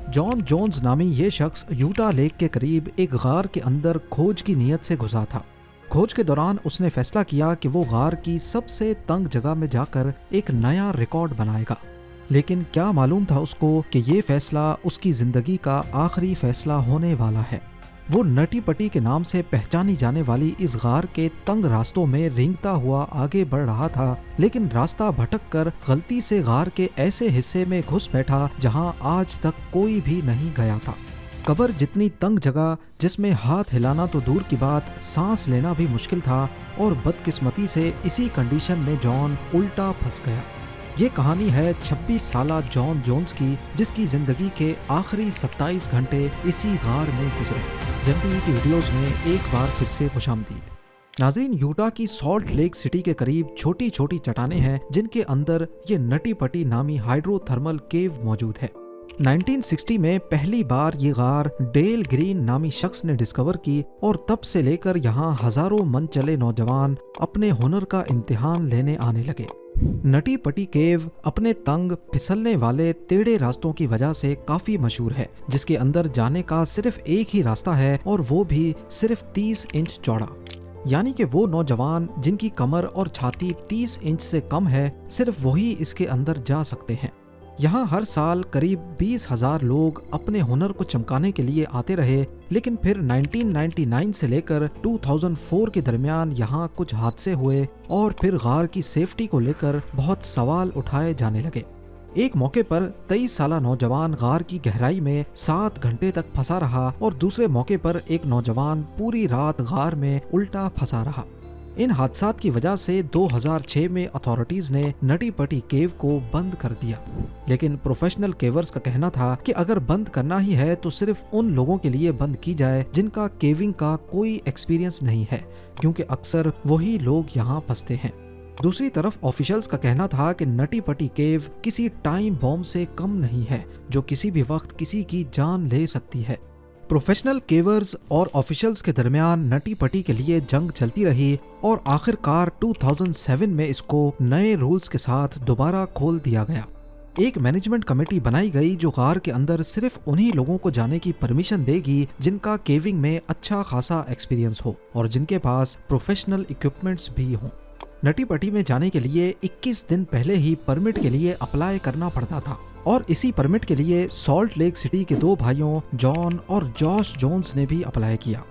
Jon Jones नामी ये शख्स यूटा लेक के करीब एक गार के अंदर खोज की नीयत से घुसा था। खोज के दौरान उसने फैसला किया कि वो गार की सबसे तंग जगह में जाकर एक नया रिकॉर्ड बनाएगा। लेकिन क्या मालूम था उसको कि ये फैसला उसकी जिंदगी का आखिरी फैसला होने वाला है। वो नटी पटी के नाम से पहचानी जाने वाली इस गार के तंग रास्तों में रेंगता हुआ आगे बढ़ रहा था, लेकिन रास्ता भटक कर गलती से गार के ऐसे हिस्से में घुस बैठा जहां आज तक कोई भी नहीं गया था। कब्र जितनी तंग जगह जिसमें हाथ हिलाना तो दूर की बात, सांस लेना भी मुश्किल था, और बदकिस्मती से इसी कंडीशन में जॉन उल्टा फंस गया। ये कहानी है 26 साला जॉन जोन्स की, जिसकी जिंदगी के आखिरी 27 घंटे इसी गार में गुजरे। ज़ेम की वीडियोस में एक बार फिर से खुशामदीद। नाज़रीन, यूटा की सॉल्ट लेक सिटी के करीब छोटी छोटी चट्टानें हैं जिनके अंदर ये नटी पटी नामी हाइड्रोथर्मल केव मौजूद है। 1960 में पहली बार ये गार डेल ग्रीन नामी शख्स ने डिस्कवर की, और तब से लेकर यहाँ हजारों मन चले नौजवान अपने हुनर का इम्तिहान लेने आने लगे। नटी पटी केव अपने तंग फिसलने वाले टेढ़े रास्तों की वजह से काफी मशहूर है, जिसके अंदर जाने का सिर्फ एक ही रास्ता है, और वो भी सिर्फ 30 इंच चौड़ा। यानी कि वो नौजवान जिनकी कमर और छाती 30 इंच से कम है, सिर्फ वही इसके अंदर जा सकते हैं। यहाँ हर साल करीब 20,000 लोग अपने हुनर को चमकाने के लिए आते रहे, लेकिन फिर 1999 से लेकर 2004 के दरमियान यहाँ कुछ हादसे हुए, और फिर गार की सेफ्टी को लेकर बहुत सवाल उठाए जाने लगे। एक मौके पर 23 साला नौजवान गार की गहराई में 7 घंटे तक फंसा रहा, और दूसरे मौके पर एक नौजवान पूरी रात गार में उल्टा फंसा रहा। इन हादसात की वजह से 2006 में अथॉरिटीज ने नटी पटी केव को बंद कर दिया। लेकिन प्रोफेशनल केवर्स का कहना था कि अगर बंद करना ही है तो सिर्फ उन लोगों के लिए बंद की जाए जिनका केविंग का कोई एक्सपीरियंस नहीं है, क्योंकि अक्सर वही लोग यहाँ फंसते हैं। दूसरी तरफ ऑफिशियल्स का कहना था कि नटी पटी केव किसी टाइम बॉम्ब से कम नहीं है, जो किसी भी वक्त किसी की जान ले सकती है। प्रोफेशनल केवर्स और ऑफिशियल्स के दरमियान नटी पटी के लिए जंग चलती रही, और आखिरकार 2007 में इसको नए रूल्स के साथ दोबारा खोल दिया गया। एक मैनेजमेंट कमेटी बनाई गई जो गार के अंदर सिर्फ उन्हीं लोगों को जाने की परमिशन देगी जिनका केविंग में अच्छा खासा एक्सपीरियंस हो और जिनके पास प्रोफेशनल इक्विपमेंट्स भी हों। नटी पटी में जाने के लिए 21 दिन पहले ही परमिट के लिए अप्लाई करना पड़ता था, और इसी परमिट के लिए सॉल्ट लेक सिटी के 2 भाइयों जॉन और जॉश जोन्स ने भी अप्लाई किया।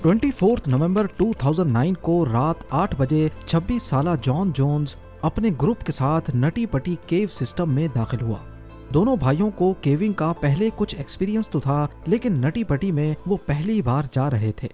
24 नवंबर 2009 को रात 8 बजे 26 साला जॉन जोन्स अपने ग्रुप के साथ नटी पटी केव सिस्टम में दाखिल हुआ। दोनों भाइयों को केविंग का पहले कुछ एक्सपीरियंस तो था, लेकिन नटी पटी में वो पहली बार जा रहे थे।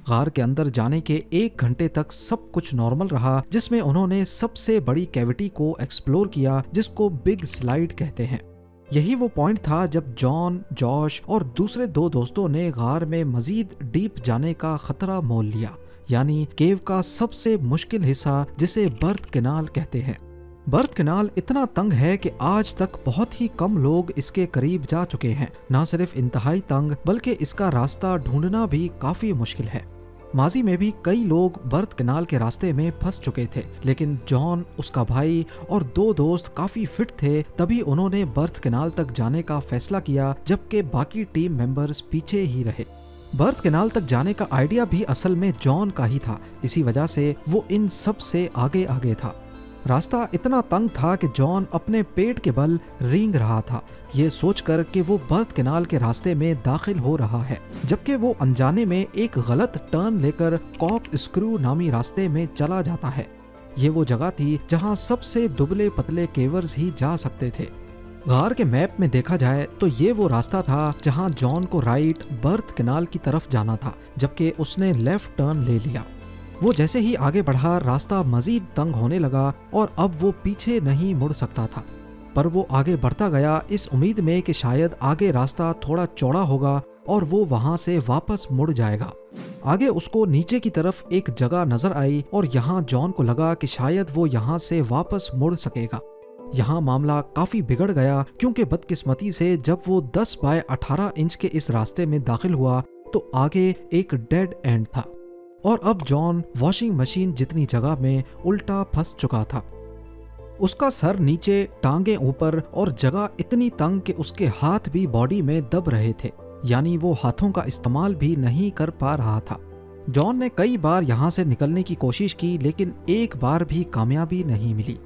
गार के अंदर जाने के 1 घंटे तक सब कुछ नॉर्मल रहा, जिसमें उन्होंने सबसे बड़ी कैविटी को एक्सप्लोर किया, जिसको बिग स्लाइड कहते हैं। यही वो पॉइंट था जब जॉन, जॉश और दूसरे 2 दोस्तों ने गार में मजीद डीप जाने का खतरा मोल लिया, यानी केव का सबसे मुश्किल हिस्सा जिसे बर्थ कैनाल कहते हैं। बर्थ कैनाल इतना तंग है कि आज तक बहुत ही कम लोग इसके करीब जा चुके हैं। ना सिर्फ इंतहाई तंग, बल्कि इसका रास्ता ढूंढना भी काफी मुश्किल है। माजी में भी कई लोग बर्थ कैनाल के रास्ते में फंस चुके थे, लेकिन जॉन, उसका भाई और 2 दोस्त काफी फिट थे, तभी उन्होंने बर्थ कैनाल तक जाने का फैसला किया, जबकि बाकी टीम मेंबर्स पीछे ही रहे। बर्थ कैनाल तक जाने का आइडिया भी असल में जॉन का ही था, इसी वजह से वो इन सब से आगे आगे था। रास्ता इतना तंग था कि जॉन अपने पेट के बल रेंग रहा था, ये सोचकर कि वो बर्थ कैनाल के रास्ते में दाखिल हो रहा है, जबकि वो अनजाने में एक गलत टर्न लेकर कॉक स्क्रू नामी रास्ते में चला जाता है। ये वो जगह थी जहां सबसे दुबले पतले केवर्स ही जा सकते थे। गार के मैप में देखा जाए तो ये वो रास्ता था जहां जॉन को राइट बर्थ कैनाल की तरफ जाना था, जबकि उसने लेफ्ट टर्न ले लिया। वो जैसे ही आगे बढ़ा, रास्ता मजीद तंग होने लगा, और अब वो पीछे नहीं मुड़ सकता था। पर वो आगे बढ़ता गया इस उम्मीद में कि शायद आगे रास्ता थोड़ा चौड़ा होगा और वो वहां से वापस मुड़ जाएगा। आगे उसको नीचे की तरफ एक जगह नजर आई, और यहाँ जॉन को लगा कि शायद वो यहाँ से वापस मुड़ सकेगा। यहाँ मामला काफी बिगड़ गया, क्योंकि बदकिस्मती से जब वो 10 बाय 18 इंच के इस रास्ते में दाखिल हुआ तो आगे एक डेड एंड था, और अब जॉन वॉशिंग मशीन जितनी जगह में उल्टा फंस चुका था। उसका सर नीचे, टांगे ऊपर और जगह इतनी तंग कि उसके हाथ भी बॉडी में दब रहे थे, यानी वो हाथों का इस्तेमाल भी नहीं कर पा रहा था। जॉन ने कई बार यहाँ से निकलने की कोशिश की, लेकिन एक बार भी कामयाबी नहीं मिली।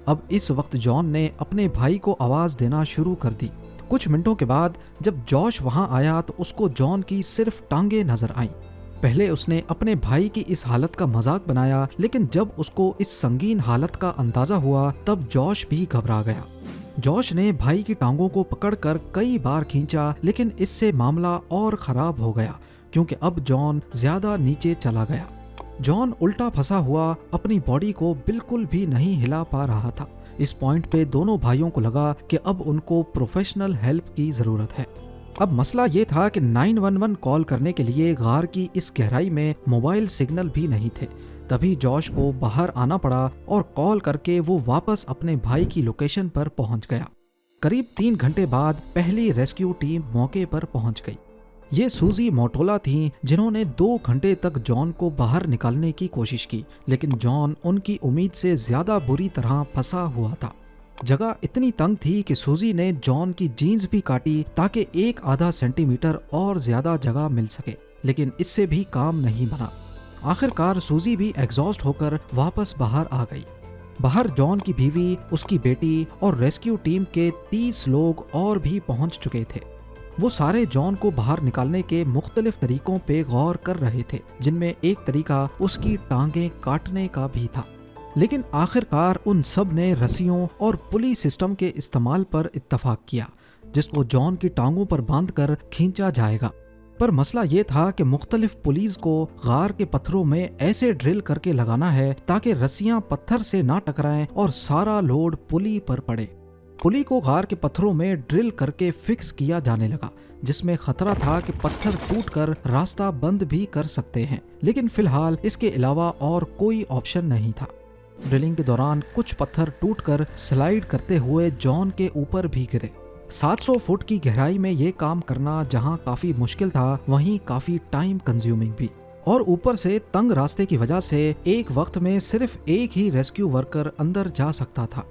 अब इस वक्त जॉन ने अपने भाई को आवाज देना शुरू कर दी। कुछ मिनटों के बाद जब जॉश वहां आया तो उसको जॉन की सिर्फ टांगे नजर आईं। पहले उसने अपने भाई की इस हालत का मजाक बनाया, लेकिन जब उसको इस संगीन हालत का अंदाजा हुआ तब जॉश भी घबरा गया। जॉश ने भाई की टांगों को पकड़कर कई बार खींचा, लेकिन इससे मामला और खराब हो गया क्योंकि अब जॉन ज्यादा नीचे चला गया। जॉन उल्टा फंसा हुआ अपनी बॉडी को बिल्कुल भी नहीं हिला पा रहा था। इस पॉइंट पे दोनों भाइयों को लगा कि अब उनको प्रोफेशनल हेल्प की जरूरत है। अब मसला ये था कि 911 कॉल करने के लिए गार की इस गहराई में मोबाइल सिग्नल भी नहीं थे। तभी जॉश को बाहर आना पड़ा और कॉल करके वो वापस अपने भाई की लोकेशन पर पहुंच गया। करीब 3 घंटे बाद पहली रेस्क्यू टीम मौके पर पहुंच गई। ये सूजी मोटोला थी जिन्होंने 2 घंटे तक जॉन को बाहर निकालने की कोशिश की, लेकिन जॉन उनकी उम्मीद से ज्यादा बुरी तरह फंसा हुआ था। जगह इतनी तंग थी कि सूजी ने जॉन की जीन्स भी काटी ताकि 1-1/2 सेंटीमीटर और ज्यादा जगह मिल सके, लेकिन इससे भी काम नहीं बना। आखिरकार सूजी भी एग्जॉस्ट होकर वापस बाहर आ गई। बाहर जॉन की बीवी, उसकी बेटी और रेस्क्यू टीम के 30 लोग और भी पहुंच चुके थे। वो सारे जॉन को बाहर निकालने के मुख्तलिफ तरीकों पे गौर कर रहे थे, जिनमें एक तरीका उसकी टांगें काटने का भी था। लेकिन आखिरकार उन सब ने रस्सियों और पुली सिस्टम के इस्तेमाल पर इत्तफाक किया, जिसको जॉन की टांगों पर बांधकर खींचा जाएगा। पर मसला ये था कि मुख्तलिफ पुलीज को गार के पत्थरों में ऐसे ड्रिल करके लगाना है ताकि रस्सियां पत्थर से ना टकराएं और सारा लोड पुली पर पड़े। पुली को गार के पत्थरों में ड्रिल करके फिक्स किया जाने लगा, जिसमें खतरा था कि पत्थर टूटकर रास्ता बंद भी कर सकते हैं, लेकिन फिलहाल इसके अलावा और कोई ऑप्शन नहीं था। ड्रिलिंग के दौरान कुछ पत्थर टूटकर स्लाइड करते हुए जॉन के ऊपर भी गिरे। 700 फुट की गहराई में ये काम करना जहां काफी मुश्किल था, वहीं काफी टाइम कंज्यूमिंग भी। और ऊपर से तंग रास्ते की वजह से एक वक्त में सिर्फ एक ही रेस्क्यू वर्कर अंदर जा सकता था।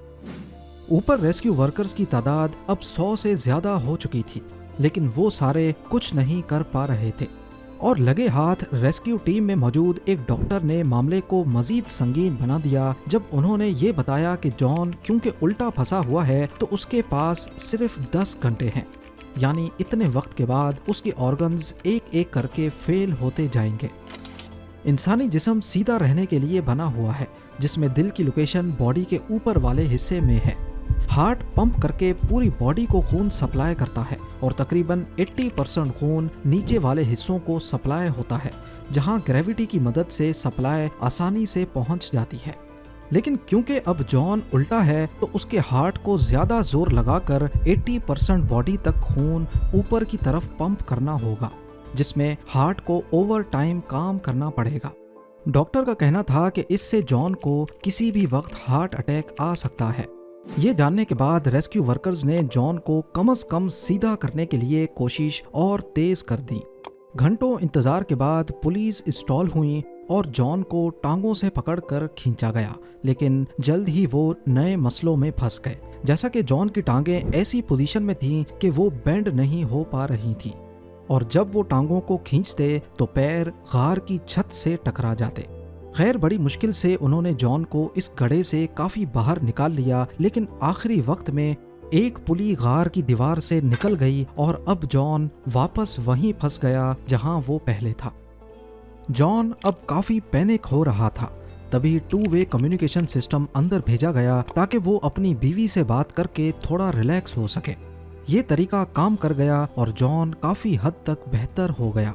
ऊपर रेस्क्यू वर्कर्स की तादाद अब 100 से ज्यादा हो चुकी थी, लेकिन वो सारे कुछ नहीं कर पा रहे थे। और लगे हाथ रेस्क्यू टीम में मौजूद एक डॉक्टर ने मामले को मजीद संगीन बना दिया जब उन्होंने ये बताया कि जॉन क्योंकि उल्टा फंसा हुआ है तो उसके पास सिर्फ 10 घंटे हैं, यानी इतने वक्त के बाद उसके ऑर्गन्स एक एक करके फेल होते जाएंगे। इंसानी जिस्म सीधा रहने के लिए बना हुआ है, जिसमें दिल की लोकेशन बॉडी के ऊपर वाले हिस्से में है। हार्ट पंप करके पूरी बॉडी को खून सप्लाई करता है और तकरीबन 80% खून नीचे वाले हिस्सों को सप्लाई होता है, जहां ग्रेविटी की मदद से सप्लाई आसानी से पहुंच जाती है। लेकिन क्योंकि अब जॉन उल्टा है तो उसके हार्ट को ज्यादा जोर लगाकर 80% बॉडी तक खून ऊपर की तरफ पंप करना होगा, जिसमें हार्ट को ओवर टाइम काम करना पड़ेगा। डॉक्टर का कहना था कि इससे जॉन को किसी भी वक्त हार्ट अटैक आ सकता है। ये जानने के बाद रेस्क्यू वर्कर्स ने जॉन को कम से कम सीधा करने के लिए कोशिश और तेज कर दी। घंटों इंतजार के बाद पुलिस इंस्टॉल हुई और जॉन को टांगों से पकड़कर खींचा गया, लेकिन जल्द ही वो नए मसलों में फंस गए। जैसा कि जॉन की टांगें ऐसी पोजीशन में थीं कि वो बेंड नहीं हो पा रही थीं, और जब वो टांगों को खींचते तो पैर गार की छत से टकरा जाते। खैर, बड़ी मुश्किल से उन्होंने जॉन को इस गड्ढे से काफी बाहर निकाल लिया, लेकिन आखिरी वक्त में एक पुली गार की दीवार से निकल गई और अब जॉन वापस वहीं फंस गया जहां वो पहले था। जॉन अब काफी पैनिक हो रहा था। तभी 2-वे कम्युनिकेशन सिस्टम अंदर भेजा गया ताकि वो अपनी बीवी से बात करके थोड़ा रिलैक्स हो सके। ये तरीका काम कर गया और जॉन काफी हद तक बेहतर हो गया।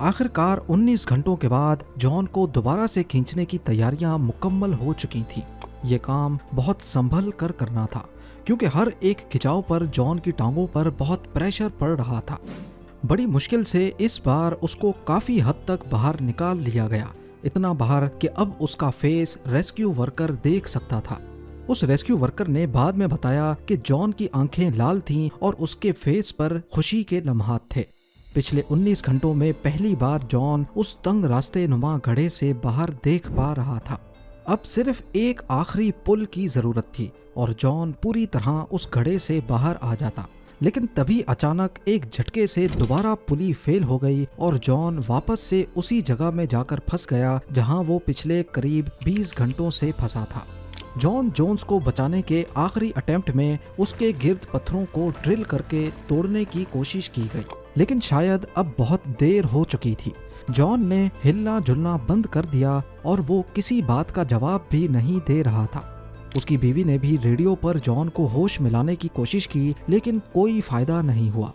आखिरकार 19 घंटों के बाद जॉन को दोबारा से खींचने की तैयारियां मुकम्मल हो चुकी थीं। ये काम बहुत संभल कर करना था क्योंकि हर एक खिंचाव पर जॉन की टांगों पर बहुत प्रेशर पड़ रहा था। बड़ी मुश्किल से इस बार उसको काफी हद तक बाहर निकाल लिया गया, इतना बाहर कि अब उसका फेस रेस्क्यू वर्कर देख सकता था। उस रेस्क्यू वर्कर ने बाद में बताया कि जॉन की आंखें लाल थीं और उसके फेस पर खुशी के लम्हात थे। पिछले 19 घंटों में पहली बार जॉन उस तंग रास्ते नुमा गड्ढे से बाहर देख पा रहा था। अब सिर्फ एक आखिरी पुल की जरूरत थी और जॉन पूरी तरह उस घड़े से बाहर आ जाता। लेकिन तभी अचानक एक झटके से दोबारा पुली फेल हो गई और जॉन वापस से उसी जगह में जाकर फंस गया जहां वो पिछले करीब 20 घंटों से फंसा था। जॉन जोन्स को बचाने के आखिरी अटेम्प्ट में उसके गिर्द पत्थरों को ड्रिल करके तोड़ने की कोशिश की गई, लेकिन शायद अब बहुत देर हो चुकी थी। जॉन ने हिलना जुलना बंद कर दिया और वो किसी बात का जवाब भी नहीं दे रहा था। उसकी बीवी ने भी रेडियो पर जॉन को होश मिलाने की कोशिश की, लेकिन कोई फायदा नहीं हुआ।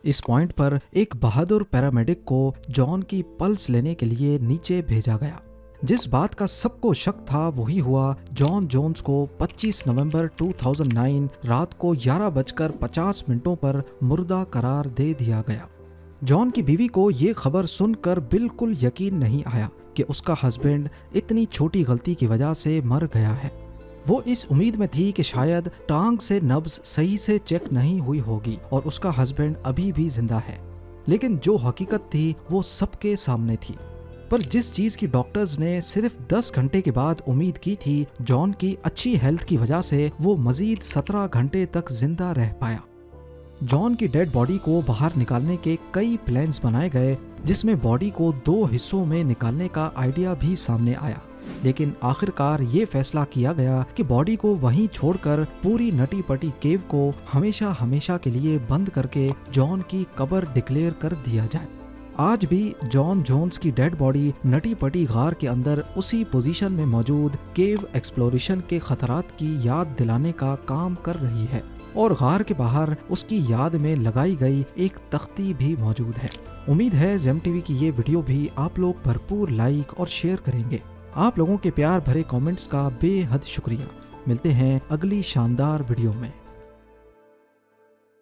इस पॉइंट पर एक बहादुर पैरामेडिक को जॉन की पल्स लेने के लिए नीचे भेजा गया। जिस बात का सबको शक था वही हुआ। जॉन जोन्स को 25 नवंबर 2009 रात को 11:50 पर मुर्दा करार दे दिया गया। जॉन की बीवी को ये खबर सुनकर बिल्कुल यकीन नहीं आया कि उसका हस्बैंड इतनी छोटी गलती की वजह से मर गया है। वो इस उम्मीद में थी कि शायद टांग से नब्ज सही से चेक नहीं हुई होगी और उसका हस्बैंड अभी भी जिंदा है। लेकिन जो हकीकत थी वो सबके सामने थी। पर जिस चीज की डॉक्टर्स ने सिर्फ 10 घंटे के बाद उम्मीद की थी, जॉन की अच्छी हेल्थ की वजह से वो मजीद 17 घंटे तक जिंदा रह पाया। जॉन की डेड बॉडी को बाहर निकालने के कई प्लान्स बनाए गए, जिसमें बॉडी को 2 हिस्सों में निकालने का आइडिया भी सामने आया। लेकिन आखिरकार ये फैसला किया गया कि बॉडी को वहीं छोड़कर पूरी नटी पटी केव को हमेशा हमेशा के लिए बंद करके जॉन की कब्र डिक्लेयर कर दिया जाए। आज भी जॉन जोन्स की डेड बॉडी नटी पटी गार के अंदर उसी पोजीशन में मौजूद केव एक्सप्लोरेशन के खतरात की याद दिलाने का काम कर रही है और गार के बाहर उसकी याद में लगाई गई एक तख्ती भी मौजूद है। उम्मीद है जेम टीवी की ये वीडियो भी आप लोग भरपूर लाइक और शेयर करेंगे। आप लोगों के प्यार भरे कमेंट्स का बेहद शुक्रिया। मिलते हैं अगली शानदार वीडियो में।